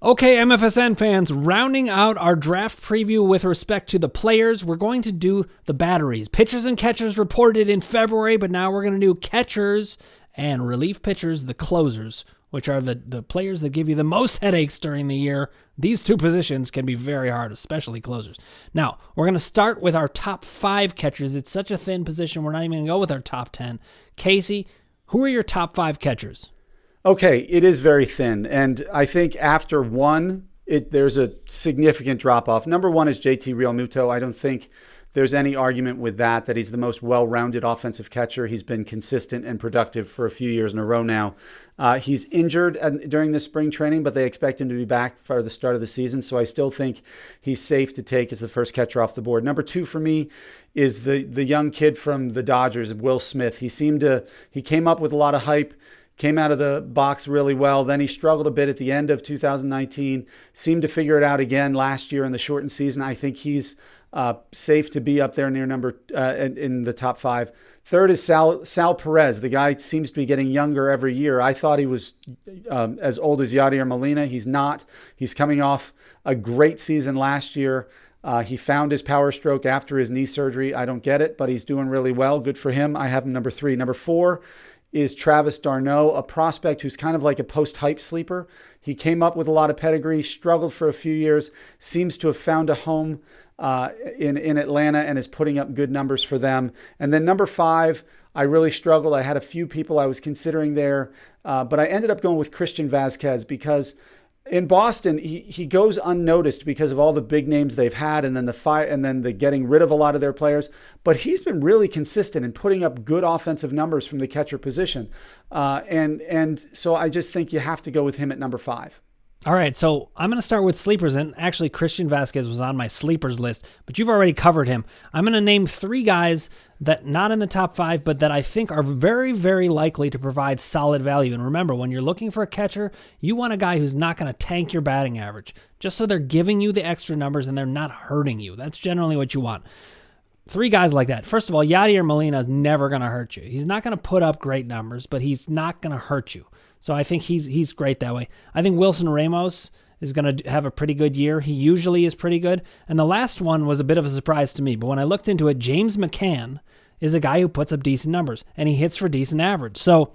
Okay, MFSN fans, rounding out our draft preview with respect to the players, we're going to do the batteries. Pitchers and catchers reported in February, but now we're going to do catchers and relief pitchers, the closers, which are the players that give you the most headaches during the year. These two positions can be very hard, especially closers. Now, we're going to start with our top 5 catchers. It's such a thin position, we're not even going to go with our top 10. Kasey, who are your top 5 catchers? Okay, it is very thin, and I think after one, there's a significant drop-off. Number 1 is JT Realmuto. I don't think there's any argument with that he's the most well-rounded offensive catcher. He's been consistent and productive for a few years in a row now. He's injured during the spring training, but they expect him to be back for the start of the season, so I still think he's safe to take as the first catcher off the board. Number 2 for me is the young kid from the Dodgers, Will Smith. He came up with a lot of hype, came out of the box really well. Then he struggled a bit at the end of 2019, seemed to figure it out again last year in the shortened season. I think he's safe to be up there near in the top 5. Third is Sal Perez. The guy seems to be getting younger every year. I thought he was as old as Yadier Molina. He's not. He's coming off a great season last year. He found his power stroke after his knee surgery. I don't get it, but he's doing really well. Good for him. I have him number 3. Number 4 is Travis d'Arnaud, a prospect who's kind of like a post-hype sleeper. He came up with a lot of pedigree, struggled for a few years, seems to have found a home in Atlanta and is putting up good numbers for them. And then number 5, I really struggled. I had a few people I was considering there, but I ended up going with Christian Vazquez because in Boston, he goes unnoticed because of all the big names they've had and then the getting rid of a lot of their players. But he's been really consistent in putting up good offensive numbers from the catcher position. And so I just think you have to go with him at number 5. All right, so I'm going to start with sleepers, and actually Christian Vazquez was on my sleepers list, but you've already covered him. I'm going to name 3 guys that not in the top 5, but that I think are very, very likely to provide solid value. And remember, when you're looking for a catcher, you want a guy who's not going to tank your batting average, just so they're giving you the extra numbers and they're not hurting you. That's generally what you want. 3 guys like that. First of all, Yadier Molina is never going to hurt you. He's not going to put up great numbers, but he's not going to hurt you. So I think he's great that way. I think Wilson Ramos is going to have a pretty good year. He usually is pretty good. And the last one was a bit of a surprise to me. But when I looked into it, James McCann is a guy who puts up decent numbers, and he hits for decent average. So,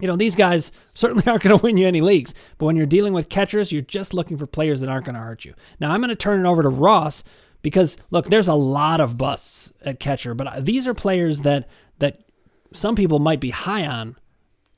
these guys certainly aren't going to win you any leagues. But when you're dealing with catchers, you're just looking for players that aren't going to hurt you. Now, I'm going to turn it over to Ross because, look, there's a lot of busts at catcher. But these are players that some people might be high on.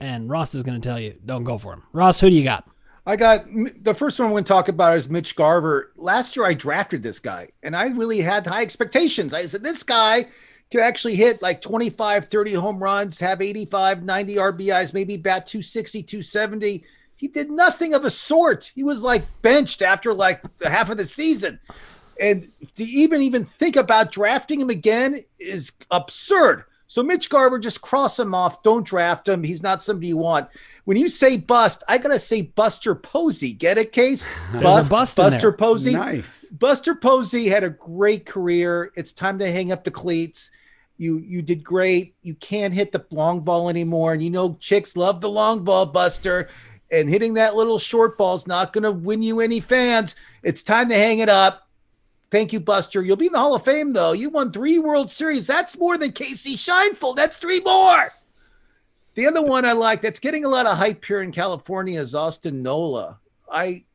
And Ross is going to tell you, don't go for him. Ross, who do you got? I got the first one I'm going to talk about is Mitch Garber. Last year I drafted this guy, and I really had high expectations. I said, this guy can actually hit like 25, 30 home runs, have 85, 90 RBIs, maybe bat 260, 270. He did nothing of a sort. He was like benched after like half of the season. And to even think about drafting him again is absurd. So Mitch Garber, just cross him off. Don't draft him. He's not somebody you want. When you say bust, I got to say Buster Posey. Get it, Case? Buster Posey. Nice. Buster Posey had a great career. It's time to hang up the cleats. You did great. You can't hit the long ball anymore. And chicks love the long ball, Buster. And hitting that little short ball is not going to win you any fans. It's time to hang it up. Thank you, Buster. You'll be in the Hall of Fame, though. You won 3 World Series. That's more than Kasey Scheinfeld. That's 3 more. The other one I like that's getting a lot of hype here in California is Austin Nola. I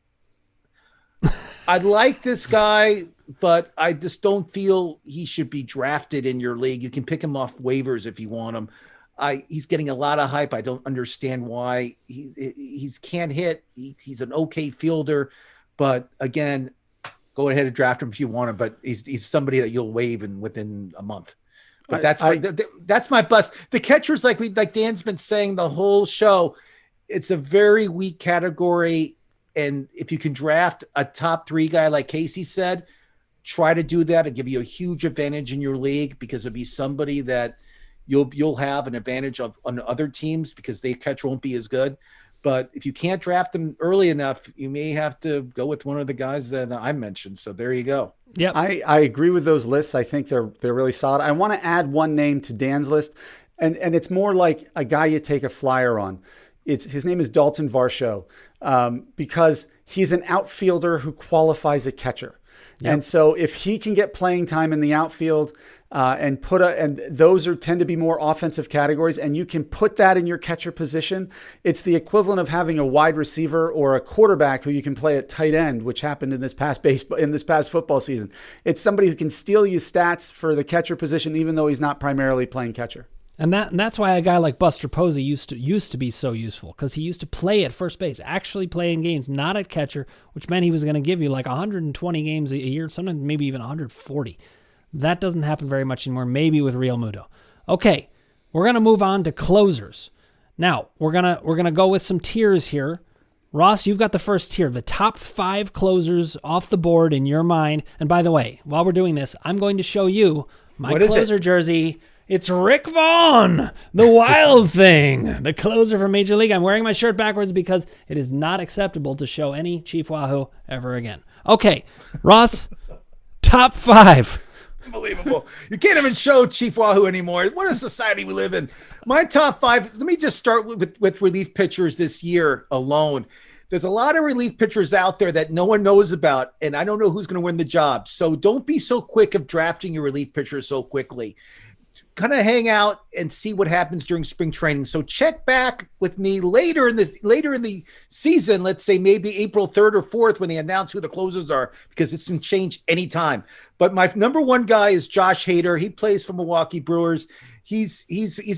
like this guy, but I just don't feel he should be drafted in your league. You can pick him off waivers if you want him. He's getting a lot of hype. I don't understand why. He can't hit. He's an okay fielder, but again, go ahead and draft him if you want him, but he's somebody that you'll waive within a month. But that's my bust. The catchers, like Dan's been saying the whole show, it's a very weak category. And if you can draft a top 3 guy, like Kasey said, try to do that. It'll give you a huge advantage in your league because it'll be somebody that you'll have an advantage on other teams because their catcher won't be as good. But if you can't draft them early enough, you may have to go with one of the guys that I mentioned. So there you go. Yeah, I agree with those lists. I think they're really solid. I want to add one name to Dan's list, and it's more like a guy you take a flyer on. his name is Dalton Varsho, because he's an outfielder who qualifies a catcher. Yep. And so if he can get playing time in the outfield and those tend to be more offensive categories, and you can put that in your catcher position, it's the equivalent of having a wide receiver or a quarterback who you can play at tight end, which happened in this past football season. It's somebody who can steal you stats for the catcher position, even though he's not primarily playing catcher. And that's why a guy like Buster Posey used to be so useful, because he used to play at first base, actually play in games, not at catcher, which meant he was going to give you like 120 games a year, sometimes maybe even 140. That doesn't happen very much anymore, maybe with Real Muto. Okay, we're going to move on to closers. Now, we're gonna go with some tiers here. Ross, you've got the first tier, the top 5 closers off the board in your mind. And by the way, while we're doing this, I'm going to show you my closer jersey. It's Rick Vaughn, the Wild Thing, the closer for Major League. I'm wearing my shirt backwards because it is not acceptable to show any Chief Wahoo ever again. Okay, Ross, top 5. Unbelievable. You can't even show Chief Wahoo anymore. What a society we live in. My top 5, let me just start with relief pitchers this year alone. There's a lot of relief pitchers out there that no one knows about, and I don't know who's going to win the job. So don't be so quick of drafting your relief pitchers so quickly. Kind of hang out and see what happens during spring training. So check back with me later in the season, let's say maybe April 3rd or 4th, when they announce who the closers are, because it can change anytime. But my number 1 guy is Josh Hader. He plays for Milwaukee Brewers. He's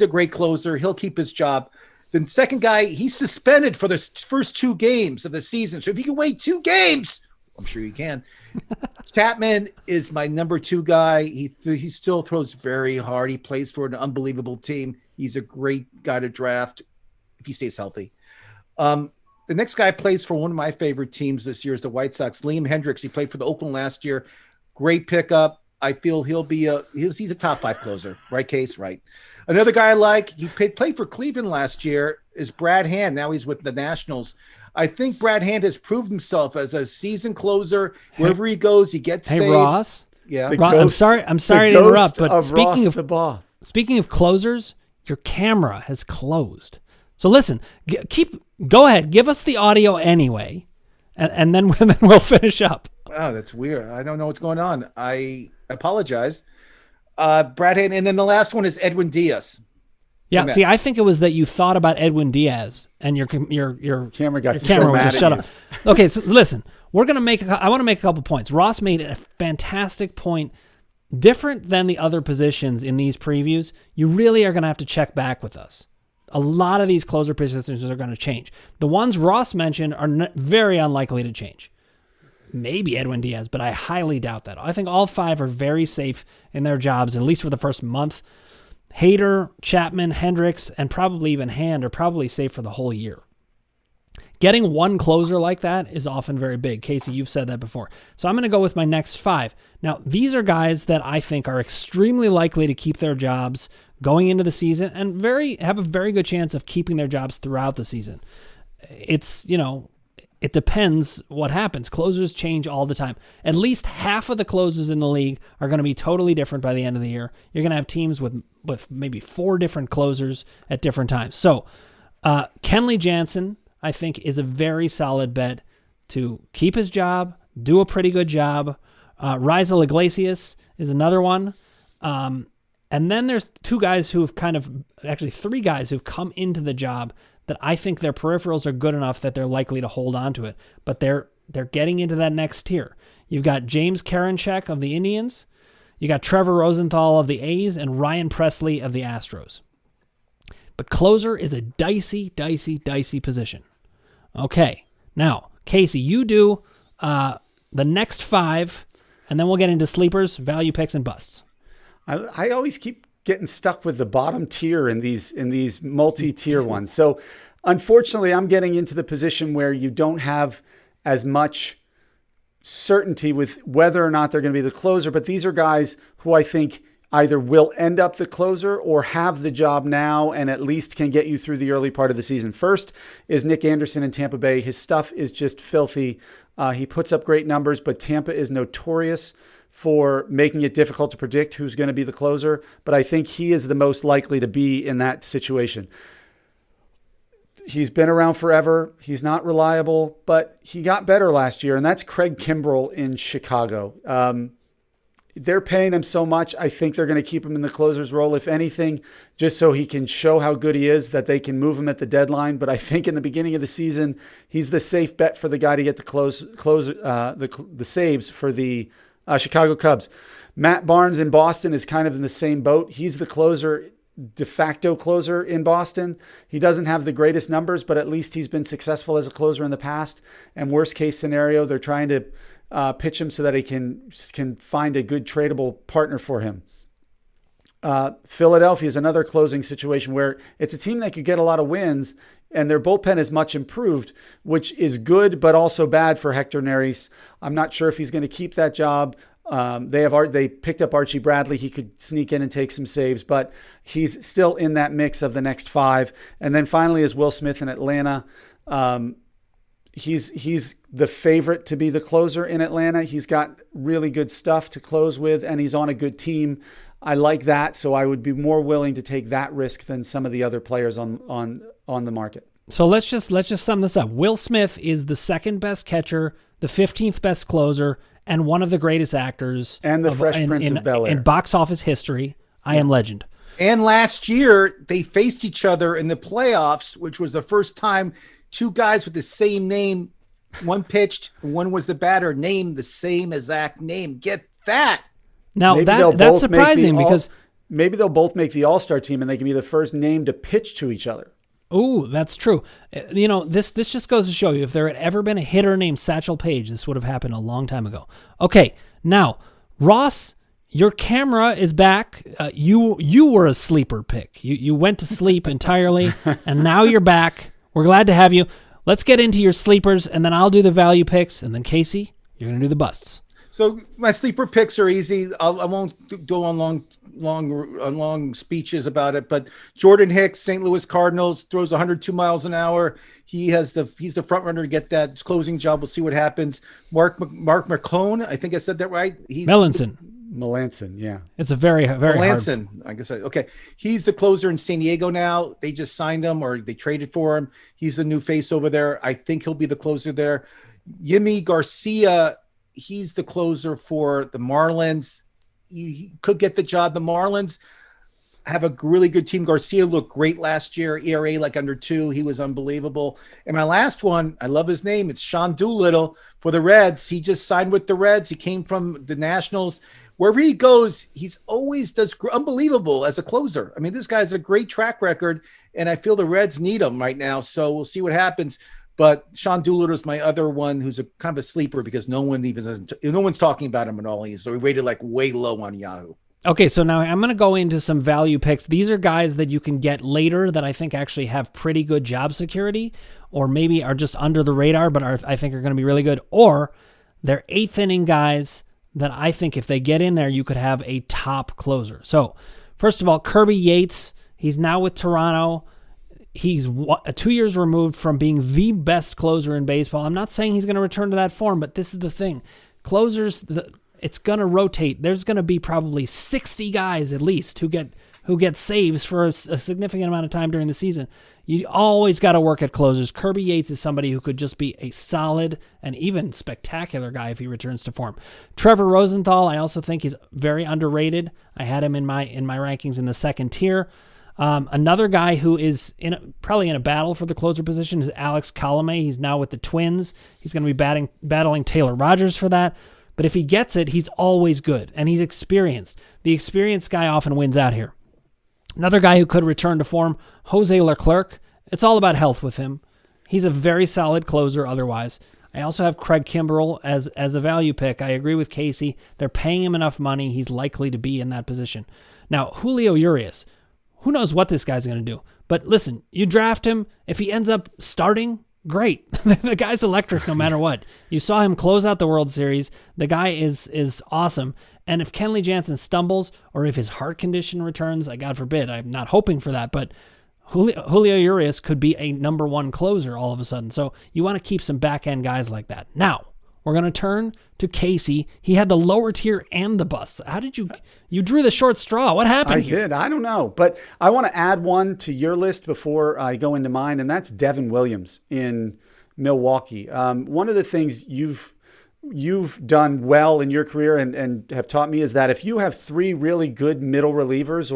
a great closer. He'll keep his job. The second guy, he's suspended for the first 2 games of the season. So if you can wait 2 games, I'm sure you can. Chapman is my number 2 guy. He still throws very hard. He plays for an unbelievable team. He's a great guy to draft if he stays healthy. The next guy plays for one of my favorite teams this year is the White Sox, Liam Hendricks. He played for the Oakland last year. Great pickup. I feel he's a top 5 closer. Right, Case? Right. Another guy I like, he played for Cleveland last year, is Brad Hand. Now he's with the Nationals. I think Brad Hand has proved himself as a season closer. Wherever he goes, he gets saves. Hey, Ross. Yeah. Ross, I'm sorry to interrupt, but speaking of closers, your camera has closed. So listen, go ahead, give us the audio anyway, and then we'll finish up. Wow, that's weird. I don't know what's going on. I apologize. Brad Hand, and then the last one is Edwin Diaz. Yeah, see, I think it was that you thought about Edwin Diaz and your camera got just shut up. Okay, so listen, I want to make a couple points. Ross made a fantastic point. Different than the other positions in these previews, you really are going to have to check back with us. A lot of these closer positions are going to change. The ones Ross mentioned are very unlikely to change. Maybe Edwin Diaz, but I highly doubt that. I think all 5 are very safe in their jobs, at least for the first month. Hader, Chapman, Hendricks, and probably even Hand are probably safe for the whole year. Getting one closer like that is often very big. Kasey, you've said that before. So I'm going to go with my next 5. Now, these are guys that I think are extremely likely to keep their jobs going into the season and have a very good chance of keeping their jobs throughout the season. It depends what happens. Closers change all the time. At least half of the closers in the league are going to be totally different by the end of the year. You're going to have teams with maybe 4 different closers at different times. So Kenley Jensen, I think, is a very solid bet to keep his job, do a pretty good job. Rizal Iglesias is another one. And then there's 3 guys who've come into the job that I think their peripherals are good enough that they're likely to hold on to it. But they're getting into that next tier. You've got James Karinchak of the Indians. You got Trevor Rosenthal of the A's and Ryan Presley of the Astros. But closer is a dicey position. Okay. Now, Kasey, you do the next 5, and then we'll get into sleepers, value picks, and busts. I always keep getting stuck with the bottom tier in these multi-tier ones. So unfortunately, I'm getting into the position where you don't have as much certainty with whether or not they're going to be the closer, but these are guys who I think either will end up the closer or have the job now and at least can get you through the early part of the season. First is Nick Anderson in Tampa Bay. His stuff is just filthy. He puts up great numbers, but Tampa is notorious for making it difficult to predict who's going to be the closer, but I think he is the most likely to be in that situation. He's been around forever. He's not reliable, but he got better last year, and that's Craig Kimbrell in Chicago. They're paying him so much. I think they're going to keep him in the closer's role, if anything, just so he can show how good he is, that they can move him at the deadline. But I think in the beginning of the season, he's the safe bet for the guy to get the saves for the Chicago Cubs. Matt Barnes in Boston is kind of in the same boat. He's the closer, de facto closer in Boston. He doesn't have the greatest numbers, but at least he's been successful as a closer in the past. And worst case scenario, they're trying to pitch him so that he can find a good tradable partner for him. Philadelphia is another closing situation where it's a team that could get a lot of wins, and their bullpen is much improved, which is good but also bad for Hector Neris. I'm not sure if he's going to keep that job. They picked up Archie Bradley. He could sneak in and take some saves, but he's still in that mix of the next five. And then finally is Will Smith in Atlanta. He's the favorite to be the closer in Atlanta. He's got really good stuff to close with, and he's on a good team. I like that, so I would be more willing to take that risk than some of the other players on the market. So let's just sum this up. Will Smith is the second best catcher, the 15th best closer, and one of the greatest actors. And the Fresh Prince of Bel-Air. In box office history. I Am Legend. And last year, they faced each other in the playoffs, which was the first time two guys with the same name, one pitched, and one was the batter, named the same exact name. Get that. Now, that's surprising because maybe they'll both make the All-Star team and they can be the first name to pitch to each other. Ooh, that's true. You know, this just goes to show you, if there had ever been a hitter named Satchel Paige, this would have happened a long time ago. Okay, now, Ross, your camera is back. You were a sleeper pick. You went to sleep entirely, and now you're back. We're glad to have you. Let's get into your sleepers, and then I'll do the value picks, and then Kasey, you're going to do the busts. So my sleeper picks are easy. I won't go on long speeches about it, but Jordan Hicks, St. Louis Cardinals, throws 102 miles an hour. He's the front runner to get that closing job. We'll see what happens. Mark McCone, I think I said that right. Melanson, yeah. It's a very Melanson, hard... I guess. Okay. He's the closer in San Diego now. They just signed him, or they traded for him. He's the new face over there. I think he'll be the closer there. Yimi Garcia, he's the closer for the Marlins. He could get the job. The Marlins have a really good team. Garcia looked great last year. ERA like under 2. He was unbelievable. And my last one, I love his name. It's Sean Doolittle for the Reds. He just signed with the Reds. He came from the Nationals. Wherever he goes, he's always does unbelievable as a closer. I mean, this guy's a great track record, and I feel the Reds need him right now. So we'll see what happens. But Sean Doolittle is my other one who's a kind of a sleeper because no one's talking about him at all. He's rated like way low on Yahoo. Okay, so now I'm going to go into some value picks. These are guys that you can get later that I think actually have pretty good job security, or maybe are just under the radar, but I think are going to be really good. Or they're 8th inning guys that I think if they get in there, you could have a top closer. So first of all, Kirby Yates, he's now with Toronto. He's 2 years removed from being the best closer in baseball. I'm not saying he's going to return to that form, but this is the thing. Closers, it's going to rotate. There's going to be probably 60 guys at least who get saves for a significant amount of time during the season. You always got to work at closers. Kirby Yates is somebody who could just be a solid and even spectacular guy if he returns to form. Trevor Rosenthal, I also think he's very underrated. I had him in my rankings in the second tier. Another guy who is probably in a battle for the closer position is Alex Colomé. He's now with the Twins. He's going to be battling Taylor Rogers for that. But if he gets it, he's always good, and he's experienced. The experienced guy often wins out here. Another guy who could return to form, Jose Leclerc. It's all about health with him. He's a very solid closer otherwise. I also have Craig Kimbrell as a value pick. I agree with Kasey. They're paying him enough money. He's likely to be in that position. Now, Julio Yurius. Who knows what this guy's going to do? But listen, you draft him. If he ends up starting, great. The guy's electric no matter what. You saw him close out the World Series. The guy is awesome. And if Kenley Jensen stumbles or if his heart condition returns, God forbid, I'm not hoping for that, but Julio Urias could be a number 1 closer all of a sudden. So you want to keep some back-end guys like that. Now, We're going to turn to Kasey. He had the lower tier and the busts. How did you drew the short straw? What happened here? I did. I don't know. But I want to add one to your list before I go into mine, and that's Devin Williams in Milwaukee. One of the things you've done well in your career and have taught me is that if you have three really good middle relievers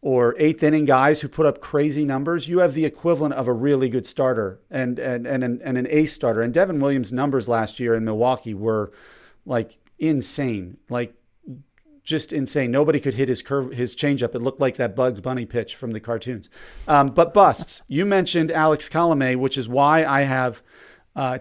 or eighth inning guys who put up crazy numbers, you have the equivalent of a really good starter and an ace starter. And Devin Williams' numbers last year in Milwaukee were like insane, like just insane. Nobody could hit his changeup. It looked like that Bugs Bunny pitch from the cartoons. But busts. You mentioned Alex Colomé, which is why I have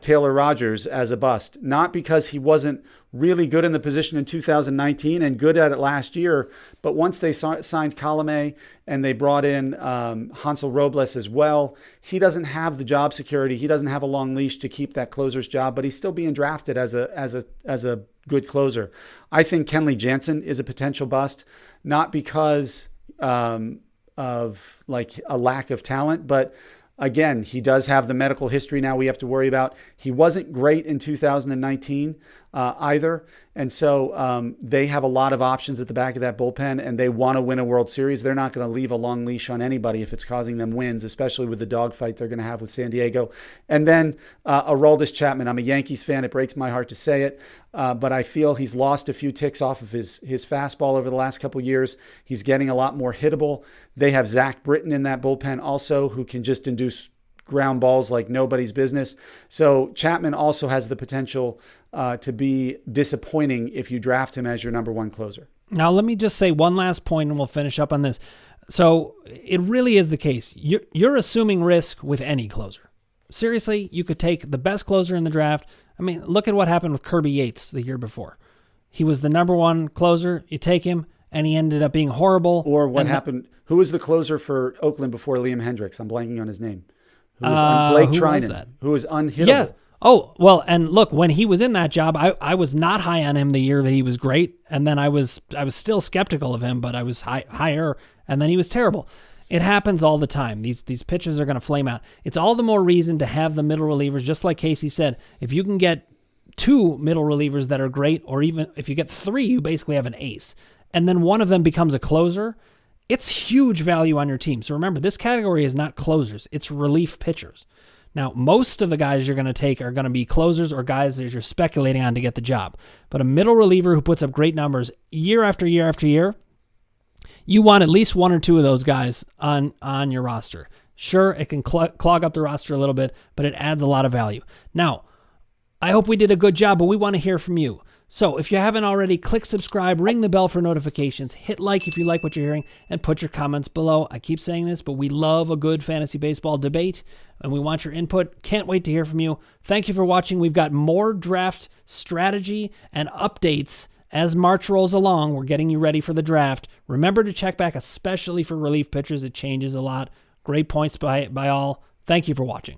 Taylor Rogers as a bust. Not because he wasn't really good in the position in 2019 and good at it last year, but once they signed Colomé and they brought in Hansel Robles as well, he doesn't have the job security. He doesn't have a long leash to keep that closer's job, but he's still being drafted as a good closer. I think Kenley Jensen is a potential bust, not because of like a lack of talent, but again, he does have the medical history now we have to worry about. He wasn't great in 2019 either. And so they have a lot of options at the back of that bullpen, and they want to win a World Series. They're not going to leave a long leash on anybody if it's causing them wins, especially with the dogfight they're going to have with San Diego. And then Aroldis Chapman. I'm a Yankees fan. It breaks my heart to say it, but I feel he's lost a few ticks off of his fastball over the last couple of years. He's getting a lot more hittable. They have Zach Britton in that bullpen also, who can just induce ground balls like nobody's business. So Chapman also has the potential to be disappointing if you draft him as your number one closer. Now, let me just say one last point and we'll finish up on this. So it really is the case. You're assuming risk with any closer. Seriously, you could take the best closer in the draft. I mean, look at what happened with Kirby Yates the year before. He was the number one closer. You take him, and he ended up being horrible. Or what happened? Who was the closer for Oakland before Liam Hendricks? I'm blanking on his name. Blake Trinan, who was unhittable. Yeah. Oh, well, and look, when he was in that job, I was not high on him the year that he was great, and then I was still skeptical of him, but I was higher, and then he was terrible. It happens all the time. These pitchers are going to flame out. It's all the more reason to have the middle relievers, just like Kasey said. If you can get two middle relievers that are great, or even if you get three, you basically have an ace, and then one of them becomes a closer, it's huge value on your team. So remember, this category is not closers. It's relief pitchers. Now, most of the guys you're going to take are going to be closers or guys that you're speculating on to get the job. But a middle reliever who puts up great numbers year after year after year, you want at least one or two of those guys on your roster. Sure, it can clog up the roster a little bit, but it adds a lot of value. Now, I hope we did a good job, but we want to hear from you. So if you haven't already, click subscribe, ring the bell for notifications, hit like if you like what you're hearing, and put your comments below. I keep saying this, but we love a good fantasy baseball debate, and we want your input. Can't wait to hear from you. Thank you for watching. We've got more draft strategy and updates as March rolls along. We're getting you ready for the draft. Remember to check back, especially for relief pitchers. It changes a lot. Great points by all. Thank you for watching.